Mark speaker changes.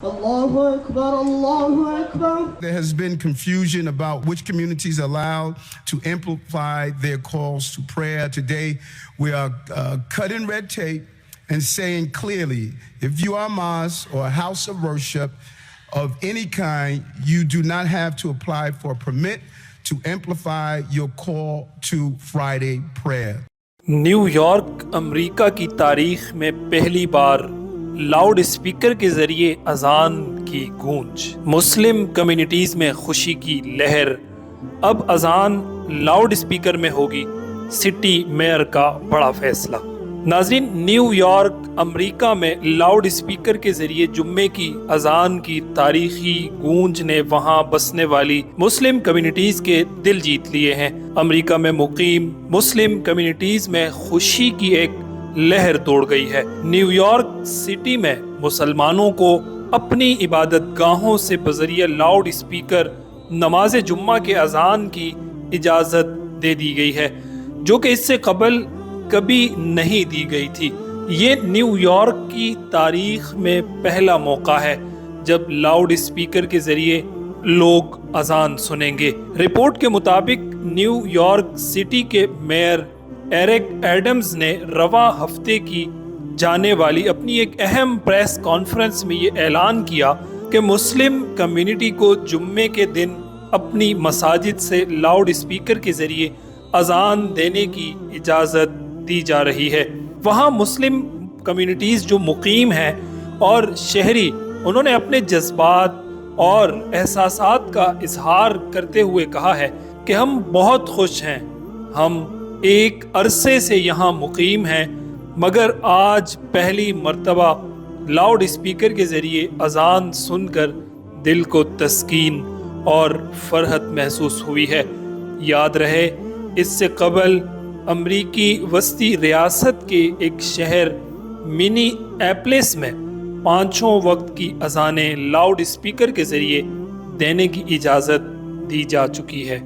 Speaker 1: Allahu Akbar, Allahu Akbar.
Speaker 2: There has been confusion about which communities are allowed to amplify their calls to prayer. Today, we are cutting red tape and saying clearly, if you are a mosque or a house of worship of any kind, you do not have to apply for a permit to amplify your call to Friday prayer.
Speaker 3: New York امریکہ کی تاریخ میں پہلی بار loud speaker کے ذریعے اذان کی گونج، مسلم کمیونٹیز میں خوشی کی لہر، اب اذان لاؤڈ اسپیکر میں ہوگی، سٹی میئر کا بڑا فیصلہ۔ ناظرین، نیو یارک امریکہ میں لاؤڈ اسپیکر کے ذریعے جمعے کی اذان کی تاریخی گونج نے وہاں بسنے والی مسلم کمیونٹیز کے دل جیت لیے ہیں۔ امریکہ میں مقیم مسلم کمیونٹیز میں خوشی کی ایک لہر توڑ گئی ہے۔ نیو یارک سٹی میں مسلمانوں کو اپنی عبادت گاہوں سے بذریعہ لاؤڈ اسپیکر نماز جمعہ کے اذان کی اجازت دے دی گئی ہے، جو کہ اس سے قبل کبھی نہیں دی گئی تھی۔ یہ نیو یارک کی تاریخ میں پہلا موقع ہے جب لاؤڈ اسپیکر کے ذریعے لوگ اذان سنیں گے۔ رپورٹ کے مطابق نیو یارک سٹی کے میئر ایرک ایڈمز نے رواں ہفتے کی جانے والی اپنی ایک اہم پریس کانفرنس میں یہ اعلان کیا کہ مسلم کمیونٹی کو جمعے کے دن اپنی مساجد سے لاؤڈ اسپیکر کے ذریعے اذان دینے کی اجازت دی جا رہی ہے۔ وہاں مسلم کمیونٹیز جو مقیم ہیں اور شہری، انہوں نے اپنے جذبات اور احساسات کا اظہار کرتے ہوئے کہا ہے کہ ہم بہت خوش ہیں، ہم ایک عرصے سے یہاں مقیم ہیں، مگر آج پہلی مرتبہ لاؤڈ اسپیکر کے ذریعے اذان سن کر دل کو تسکین اور فرحت محسوس ہوئی ہے۔ یاد رہے، اس سے قبل امریکی وسطی ریاست کے ایک شہر منی ایپلس میں 5 وقت کی اذانیں لاؤڈ اسپیکر کے ذریعے دینے کی اجازت دی جا چکی ہے۔